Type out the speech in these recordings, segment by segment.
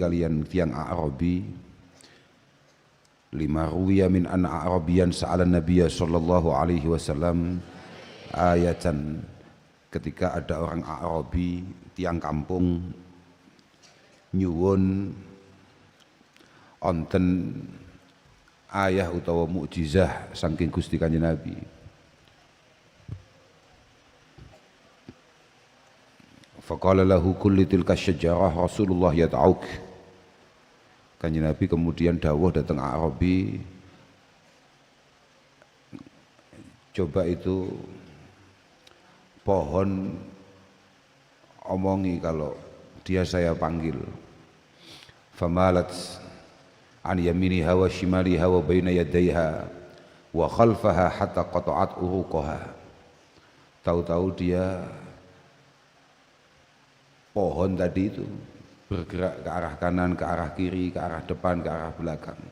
kalian tiang Arabi lima ruwiya min an Arabiyan sa'ala Nabiya sallallahu alaihi wasallam ayatan, ketika ada orang Arabi tiang kampung nyuwun onten ayah utawa mukjizah saking Gusti Kanjeng Nabi. Faqala lahu kulli tilka syajarah Rasulullah yad'uk. Kanjeng Nabi kemudian dawuh datang Arabi, coba itu pohon omongi kalau dia saya panggil. Famalat an yaminiha wa shimaliha wa baina yadayha wa khalfaha hatta qata'at uruqaha. Tahu-tahu dia pohon tadi itu bergerak ke arah kanan, ke arah kiri, ke arah depan, ke arah belakang.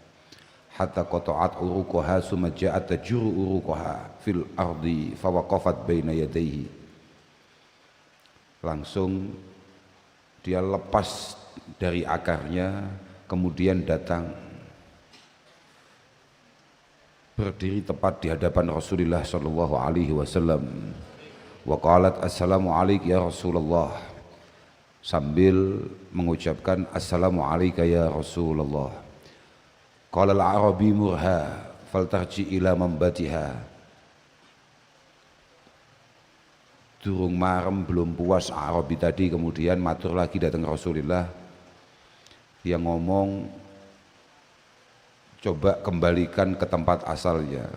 Hatta qata'at uruqaha summa ja'at tajuru uruqaha fil ardi fawaqafat baina yadayhi. Langsung dia lepas dari akarnya, kemudian datang berdiri tepat di hadapan Rasulullah sallallahu alaihi wasallam. Wa qalat assalamu alayka ya Rasulullah, sambil mengucapkan assalamu alayka ya Rasulullah. Qala al-Arabi murha faltarji ila mambatiha. Durung marem belum puas Arabi tadi, kemudian matur lagi datang Rasulullah. Dia ngomong, coba kembalikan ke tempat asalnya.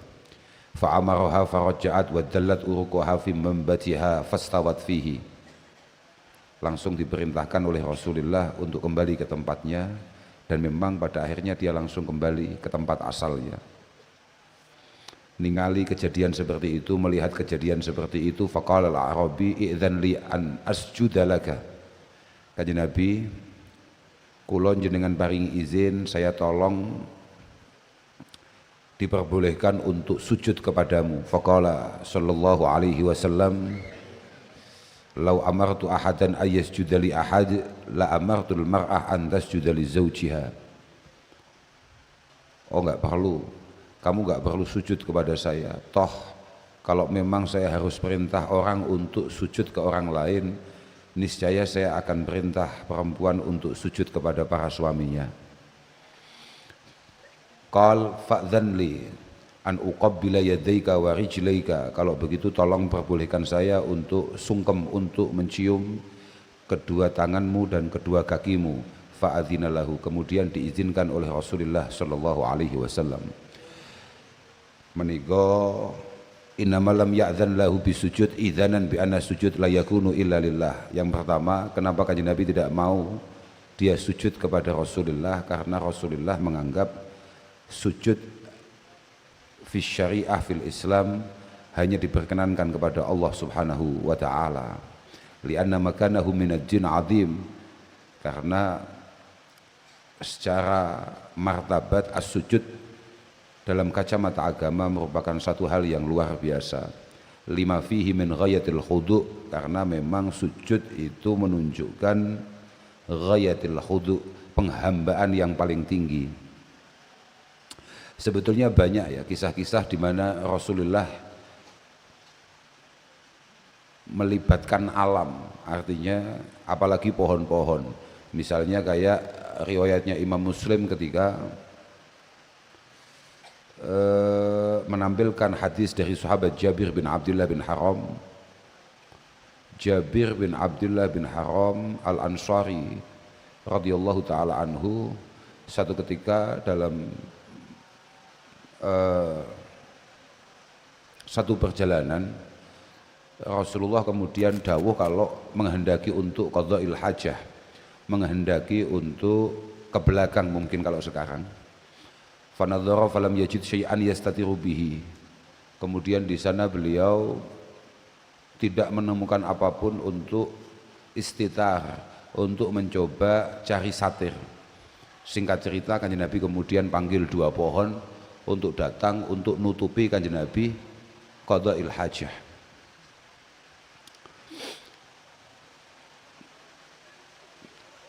Fa'amaraha faraja'at wa dallat uruqaha fi mambatiha fastawat fihi. Langsung diperintahkan oleh Rasulullah untuk kembali ke tempatnya, dan memang pada akhirnya dia langsung kembali ke tempat asalnya. Ningali kejadian seperti itu, melihat kejadian seperti itu, faqala al-Arabi i'dzan li an asjuda laka. Kanjeng Nabi, kula jenengan paring izin, saya tolong diperbolehkan untuk sujud kepadamu. Faqala sallallahu alaihi wasallam, lau amartu ahadan ayyasjuda li ahad la amartul mar'ah an tasjuda li zawjiha. Oh, enggak perlu, kamu enggak perlu sujud kepada saya. Toh kalau memang saya harus perintah orang untuk sujud ke orang lain, niscaya saya akan perintah perempuan untuk sujud kepada para suaminya. Qal fa'dhan li an uqabbila yadayka wa rijlayka. Kalau begitu tolong perbolehkan saya untuk sungkem, untuk mencium kedua tanganmu dan kedua kakimu. Fa'adzina lahu, kemudian diizinkan oleh Rasulullah sallallahu alaihi wasallam. Menika innama lam ya'dzan lahu bisujud idzanan bi anna sujud la yakunu illa lillah. Yang pertama, kenapa Kanjeng Nabi tidak mau dia sujud kepada Rasulullah? Karena Rasulullah menganggap sujud fi syariah fil Islam hanya diperkenankan kepada Allah Subhanahu wa taala. Lianna makanahu minad jin azim, karena secara martabat as-sujud dalam kacamata agama merupakan satu hal yang luar biasa. Lima fihi min ghayatil khudu', karena memang sujud itu menunjukkan ghayatil khudu', penghambaan yang paling tinggi. Sebetulnya banyak ya kisah-kisah di mana Rasulullah melibatkan alam, artinya apalagi pohon-pohon. Misalnya kayak riwayatnya Imam Muslim ketika menampilkan hadis dari sahabat Jabir bin Abdullah bin Haram. Jabir bin Abdullah bin Haram al-Ansari radhiyallahu taala anhu, satu ketika dalam satu perjalanan Rasulullah kemudian dawuh kalau menghendaki untuk qadha'il hajah, menghendaki untuk ke belakang mungkin kalau sekarang. Fanadhara falam yajid syai'an yastatiru bihi. Kemudian di sana beliau tidak menemukan apapun untuk istitar, untuk mencoba cari satir. Singkat cerita, Kanjeng Nabi kemudian panggil dua pohon untuk datang untuk nutupi Kanjeng Nabi qadha'il hajah.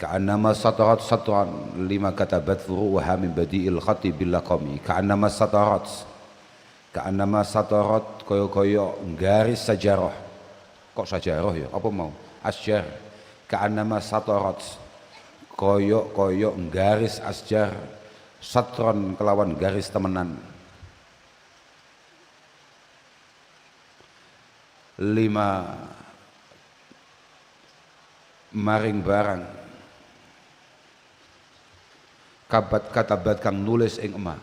ka'annama satarat satran lima katabat furu'uha min badi'il khati bil laqami. Ka'annama satarat koyo-koyo garis sajarah. Kok sajarah ya? Apa mau? Asjar. Ka'annama satarat koyo-koyo garis asjar, satron kelawan garis temenan. Lima maring barang katabat kang nulis ing emak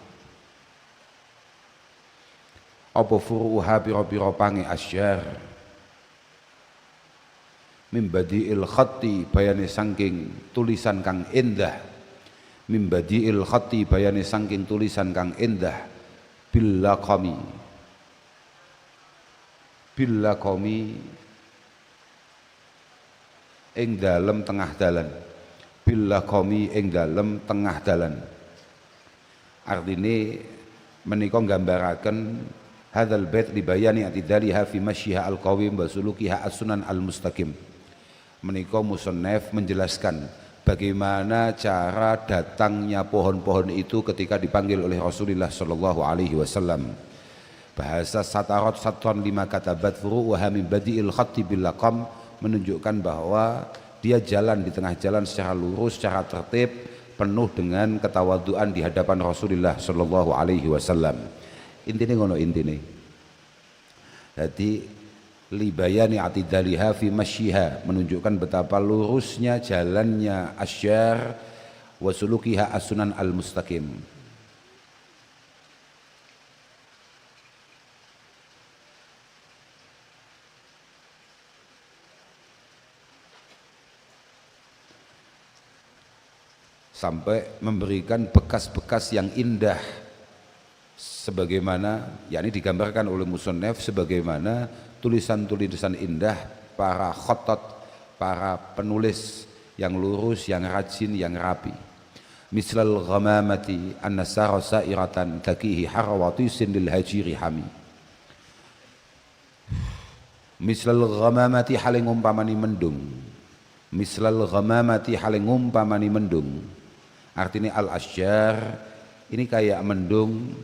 apa furuha pira-pira pange asyar min badiil khatti bayane saking tulisan kang indah, min badiil khatti bayane saking tulisan kang indah, bil laqami ing dalem tengah dalan, bil laqami ing dalem tengah dalan. Artine menika nggambaraken hadzal bait li bayani atidaliha fi masyiha al-qawim wa sulukiha as-sunan al-mustaqim. Menika musannaf menjelaskan bagaimana cara datangnya pohon-pohon itu ketika dipanggil oleh Rasulullah sallallahu alaihi wasallam. Bahasa satarat satron lima katabat furu'uha min badi'il khatti bil laqam menunjukkan bahwa dia jalan di tengah jalan secara lurus, secara tertib, penuh dengan ketawaduan di hadapan Rasulullah sallallahu alaihi wasallam. Intine ngono intine. Jadi libayani atidaliha fi masyiha menunjukkan betapa lurusnya jalannya asyar wa sulukiha as-sunan al-mustaqim. Sampai memberikan bekas-bekas yang indah sebagaimana yakni digambarkan oleh musannaf sebagaimana tulisan-tulisan indah para khattat, para penulis yang lurus, yang rajin, yang rapi. Mislal ghamamati an-nasara sa'iratan takihi harawatisin lil hajiri hami. Mislal ghamamati haling umpamani mendung. Mislal ghamamati haling umpamani mendung. Artinya al-asyjar ini kayak mendung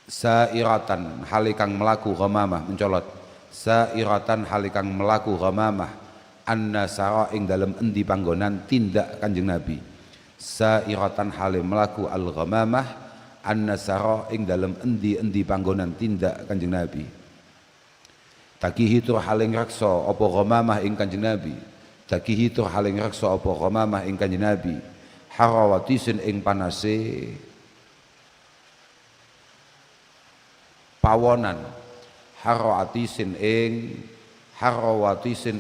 sairatan halikang melaku ghamamah mencolot, sairatan halikang melaku ghamamah an-nasara ing dalam endi panggonan tindak Kanjeng Nabi, sairatan halim melaku al-ghamamah an-nasara ing dalam endi panggonan tindak Kanjeng Nabi. Takihi tur haling raksa apa ghamamah ing Kanjeng Nabi, takihi tur haling raksa apa ghamamah ing Kanjeng Nabi, harawatisin ing panase pawonan, harawatisin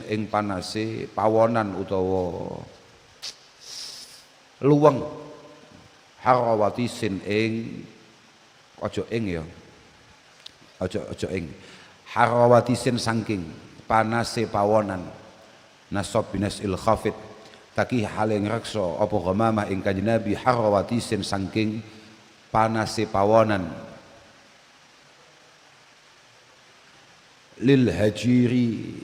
ing panase pawonan utawa luweng, harawatisin ing ojo ing ya ojo ing harawatisin saking panase pawonan nasab binas il khafid taki haling raksa apa ghamamah ing Kanjeng Nabi harawatisin saking panase pawonan lil hajiri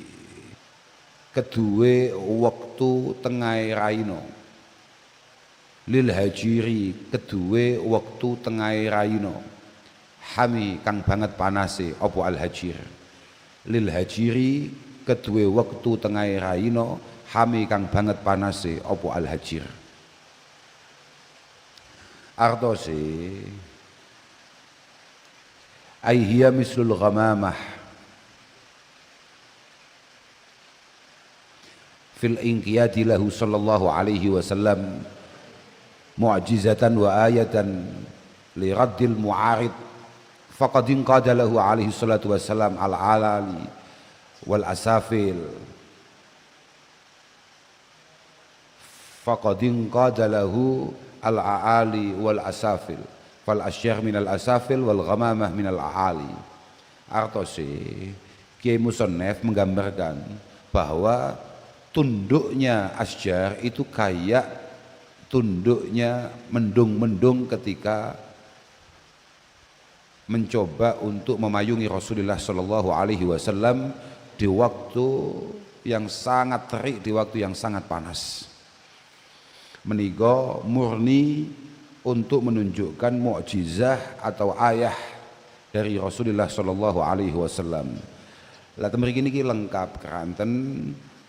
kedue wektu tengai raino, lil hajiri kedue wektu tengai raino hami kang banget panase apa al hajir, lil hajiri kedue wektu tengai raino hami kang banget panase apa al hajir. Artose ai hiya mislul ghamamah fil inqiyadi lahu sallallahu alaihi wasallam mu'jizatan wa ayatan li raddil mu'arid faqad inqada lahu alaihi salatu wassalam al alali wal asafil faqad inqada lahu al aali wal asafil fal asyar min al asafil wal ghamamah min al aali. Artose Kiai Musannaf menggambarkan bahwa tunduknya asjar itu kayak tunduknya mendung-mendung ketika mencoba untuk memayungi Rasulullah sallallahu alaihi wasallam di waktu yang sangat terik di waktu yang sangat panas. Menika murni untuk menunjukkan mukjizah atau ayah dari Rasulullah sallallahu alaihi wasallam. Lah mriki niki lengkap keranten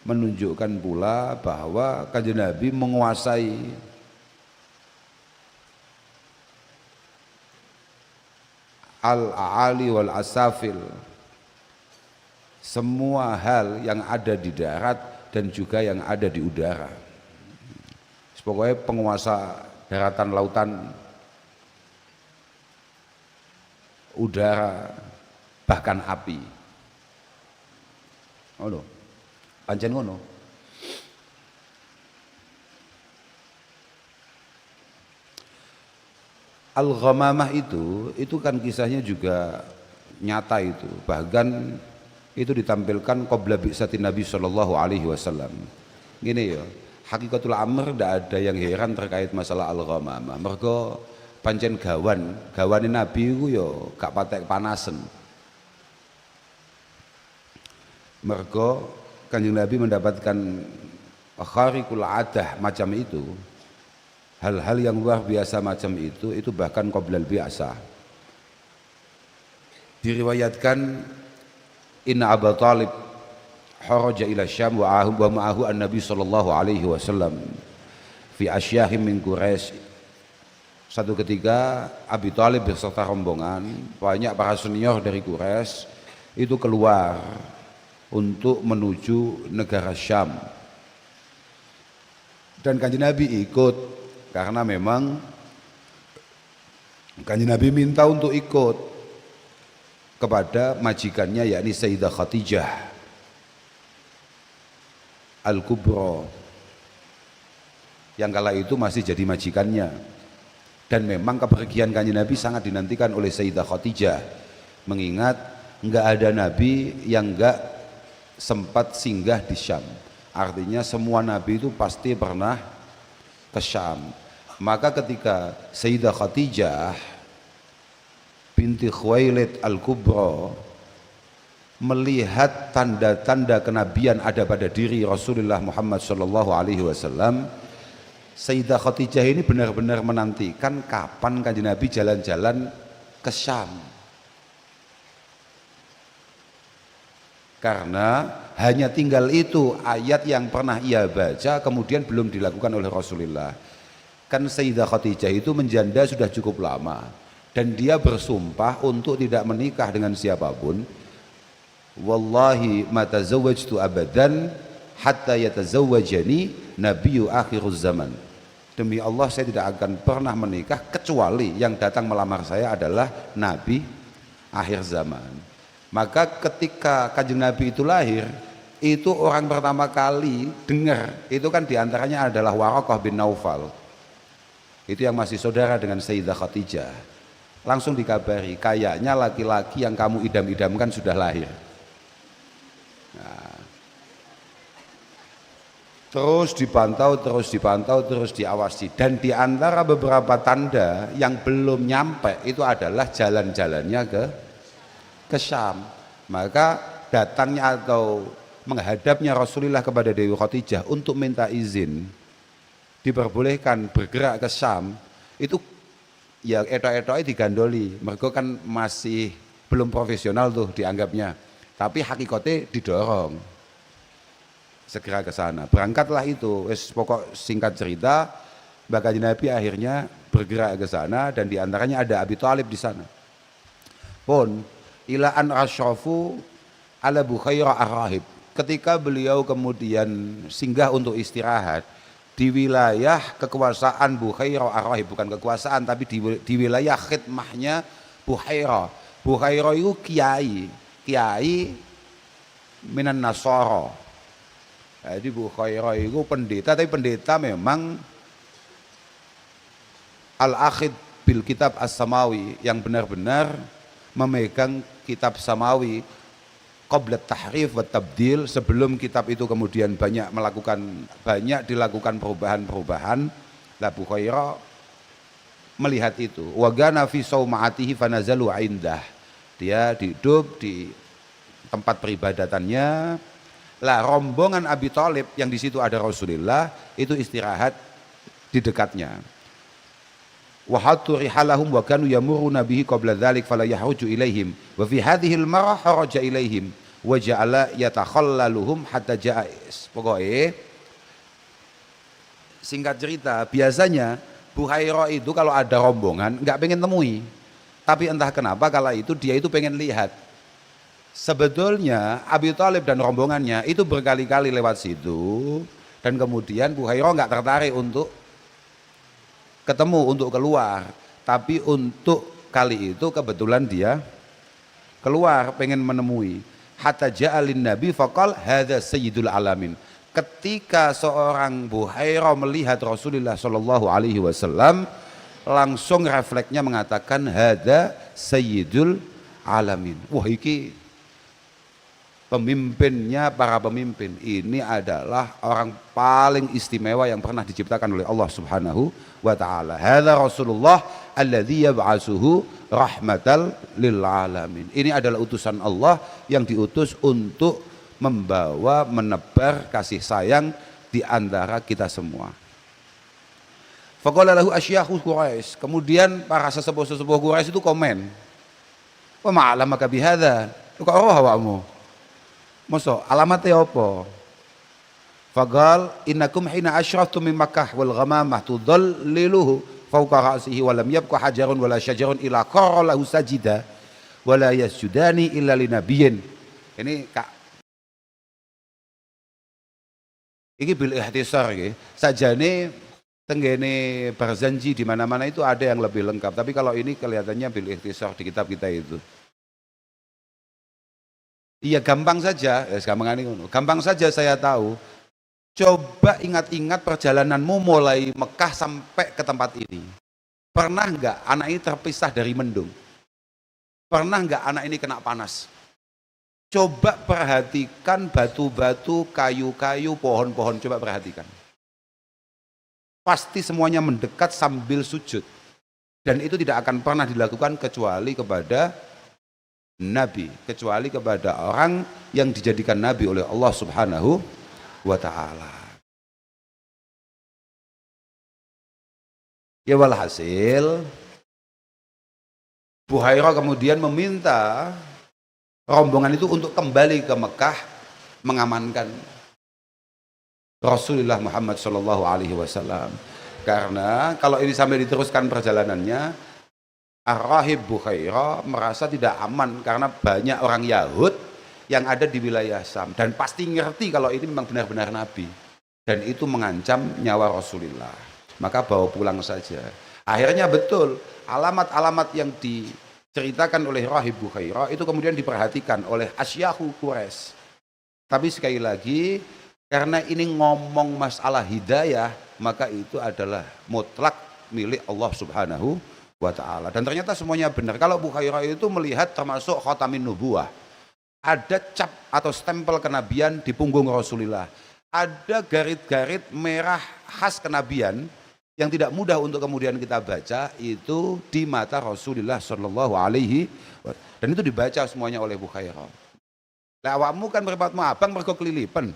menunjukkan pula bahwa Kanjeng Nabi menguasai al-aali wal asafil, semua hal yang ada di darat dan juga yang ada di udara. Pokoknya penguasa daratan, lautan, udara, bahkan api. Ngono. Pancen ngono. Al-Ghamamah itu kan kisahnya juga nyata itu. Bahkan itu ditampilkan qabla bi'satin Nabi sallallahu alaihi wasallam. Gini ya, hakikatul amr tidak ada yang heran terkait masalah Al-Ghamamah. Mergo pancen gawane Nabi iku ya gak patek panasen. Mergo Kanjeng Nabi mendapatkan khariqul adah macam itu, hal-hal yang luar biasa macam itu bahkan qoblal biasa. Diriwayatkan inna Abu Talib kharaja ila Syam wa ma'ahu an-nabi sallallahu alaihi wasallam fi asyahim min Quraisy. Satu ketika Abi Talib beserta rombongan banyak para senior dari Quraisy itu keluar untuk menuju negara Syam, dan Kanjeng Nabi ikut karena memang Kanjeng Nabi minta untuk ikut kepada majikannya, yakni Sayyidah Khadijah Al-Kubra yang kala itu masih jadi majikannya. Dan memang kepergian Kanjeng Nabi sangat dinantikan oleh Sayyidah Khadijah, mengingat enggak ada Nabi yang enggak sempat singgah di Syam. Artinya semua Nabi itu pasti pernah ke Syam. Maka ketika Sayyidah Khadijah binti Khuwailid Al-Kubra melihat tanda-tanda kenabian ada pada diri Rasulullah Muhammad sallallahu alaihi wasallam, Sayyidah Khadijah ini benar-benar menantikan kapan Kanjeng Nabi jalan-jalan ke Syam. Karena hanya tinggal itu ayat yang pernah ia baca kemudian belum dilakukan oleh Rasulullah. Kan Sayyidah Khadijah itu menjanda sudah cukup lama, dan dia bersumpah untuk tidak menikah dengan siapapun. Wallahi ma tazawwajtu abadan hatta yatazawwajani nabiyyu akhiruz zaman. Demi Allah saya tidak akan pernah menikah kecuali yang datang melamar saya adalah Nabi akhir zaman. Maka ketika Kanjeng Nabi itu lahir, itu orang pertama kali dengar itu kan diantaranya adalah Waraqah bin Naufal. Itu yang masih saudara dengan Sayyidah Khadijah. Langsung dikabari, kayaknya laki-laki yang kamu idam-idamkan sudah lahir. Nah, terus dipantau, terus diawasi. Dan di antara beberapa tanda yang belum nyampe itu adalah jalan-jalannya ke Syam. Maka datangnya atau menghadapnya Rasulullah kepada Dewi Khadijah untuk minta izin diperbolehkan bergerak ke Syam, itu ya etok-etoknya digandoli. Mereka kan masih belum profesional tuh dianggapnya, tapi hakikatnya didorong segera ke sana. Berangkatlah itu, pokok singkat cerita, Mbak Nabi akhirnya bergerak ke sana, dan diantaranya ada Abi Thalib di sana. Pun ila an asyrafu ala Bukhairah ar-Rahib. Ketika beliau kemudian singgah untuk istirahat di wilayah kekuasaan Bukhairah ar-Rahib, bukan kekuasaan tapi di wilayah khidmahnya Bukhairah. Bukhairah itu kiai minan Nasara. Jadi Bukhairah itu pendeta, tapi pendeta memang al-akhid bil kitab as-samawi, yang benar-benar memegang kitab samawi qabla tahrif wa tabdil, sebelum kitab itu kemudian banyak dilakukan perubahan-perubahan. La Bukhairah melihat itu, wa gana fi saumatihi fanazalu indah, dia hidup di tempat peribadatannya, Lah rombongan Abi Thalib yang di situ ada Rasulullah itu istirahat di dekatnya. Wa hattu rihalahum wa kanu yamuruna bihi qabla dzalik fala yahruju ilaihim wa fi hadhihi al-marrah haraja ilaihim wa ja'ala yatakhallaluhum hatta ja'a. Pokoknya singkat cerita, biasanya Buhairah itu kalau ada rombongan nggak pengen temui, tapi entah kenapa kala itu dia itu pengen lihat. Sebetulnya Abi Thalib dan rombongannya itu berkali-kali lewat situ, dan kemudian Buhairah nggak tertarik untuk ketemu, untuk keluar, tapi untuk kali itu kebetulan dia keluar pengen menemui. Hatta ja'alin nabi faqal hadza sayyidul alamin. Ketika seorang Buhairah melihat Rasulullah Shallallahu Alaihi Wasallam, langsung refleksnya mengatakan hadza sayyidul alamin. Wah, iki pemimpinnya para pemimpin, ini adalah orang paling istimewa yang pernah diciptakan oleh Allah Subhanahu wa taala. Hadza Rasulullah alladzi yab'atsuhu rahmatal lil alamin. Ini adalah utusan Allah yang diutus untuk membawa, menebar kasih sayang di antara kita semua. Faqala lahu asyakhu Quraisy. Kemudian para sesepuh-sesepuh Quraisy itu komen, "Wa ma'alamaka bihadza?" Kok roh awakmu? Mosok alamatnya apa? Faqal innakum hina asyraftum min Makkah wal ghamamah tudalliluhu fawqa ra'sihi wa lam yabqa hajarun wala syajarun illa qarra lahu sajida wa la yasjudani illa linabiyyin. Ini iki bil ihtisar nggih. Sajane tenggene Barzanji di mana-mana itu ada yang lebih lengkap, tapi kalau ini kelihatannya bil ihtisar di kitab kita itu. Iya, gampang saja, gampang saja saya tahu. Coba ingat-ingat perjalananmu mulai Mekah sampai ke tempat ini. Pernah enggak anak ini terpisah dari mendung? Pernah enggak anak ini kena panas? Coba perhatikan batu-batu, kayu-kayu, pohon-pohon, coba perhatikan. Pasti semuanya mendekat sambil sujud. Dan itu tidak akan pernah dilakukan kecuali kepada Nabi, kecuali kepada orang yang dijadikan Nabi oleh Allah Subhanahu wa ta'ala. Ya walhasil, Buhairah kemudian meminta rombongan itu untuk kembali ke Mekah mengamankan Rasulullah Muhammad Shallallahu Alaihi Wasallam. Karena kalau ini sampai diteruskan perjalanannya, Ar-Rahib Buhairah merasa tidak aman karena banyak orang Yahud yang ada di wilayah Syam dan pasti ngerti kalau ini memang benar-benar Nabi dan itu mengancam nyawa Rasulullah. Maka bawa pulang saja. Akhirnya betul alamat-alamat yang diceritakan oleh Rahib Buhairah itu kemudian diperhatikan oleh Asyakhu Quraisy. Tapi sekali lagi, karena ini ngomong masalah hidayah, maka itu adalah mutlak milik Allah Subhanahu wa ta'ala. Dan ternyata semuanya benar. Kalau Buhairah itu melihat termasuk khatamin nubuwah, ada cap atau stempel kenabian di punggung Rasulullah, ada garit-garit merah khas kenabian yang tidak mudah untuk kemudian kita baca itu di mata Rasulullah Shallallahu Alaihi Wasallam, dan itu dibaca semuanya oleh Buhairah. Lah awakmu kan berpatmu abang mergo kelilipan,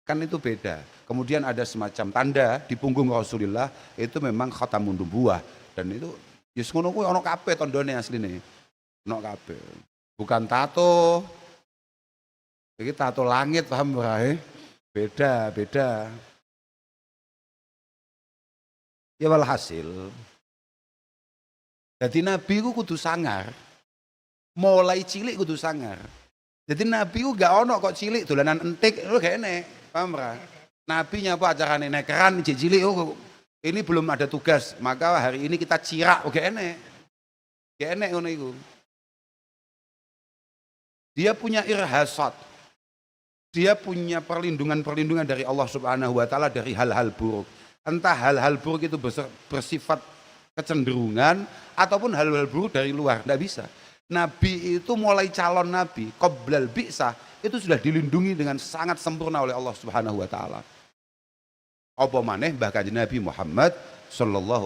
kan itu beda. Kemudian ada semacam tanda di punggung Rasulullah, itu memang khatamun nubuwah, dan itu yes ngono kuwi ana kabeh tandane asline. Ana kabeh. Bukan tato. Iki tato langit, paham ora? Beda, beda. Ya walhasil, jadi Nabi ku kudu sangar, mulai cilik kudu sangar. Jadi Nabi ku gak ono kok cilik dolanan entik, lu gak enek, paham ra? Nabi nyapa acarane nekeran cilik, oh ini belum ada tugas, maka hari ini kita cirak, gak enek, gak enek ngono iku. Dia punya irhasat, dia punya perlindungan dari Allah Subhanahu wa ta'ala dari hal-hal buruk. Entah hal-hal buruk itu bersifat kecenderungan ataupun hal-hal buruk dari luar, tidak bisa. Nabi itu mulai calon nabi, qoblal bi'sah, itu sudah dilindungi dengan sangat sempurna oleh Allah Subhanahu wa ta'ala. Apa maneh bahkan Nabi Muhammad sallallahu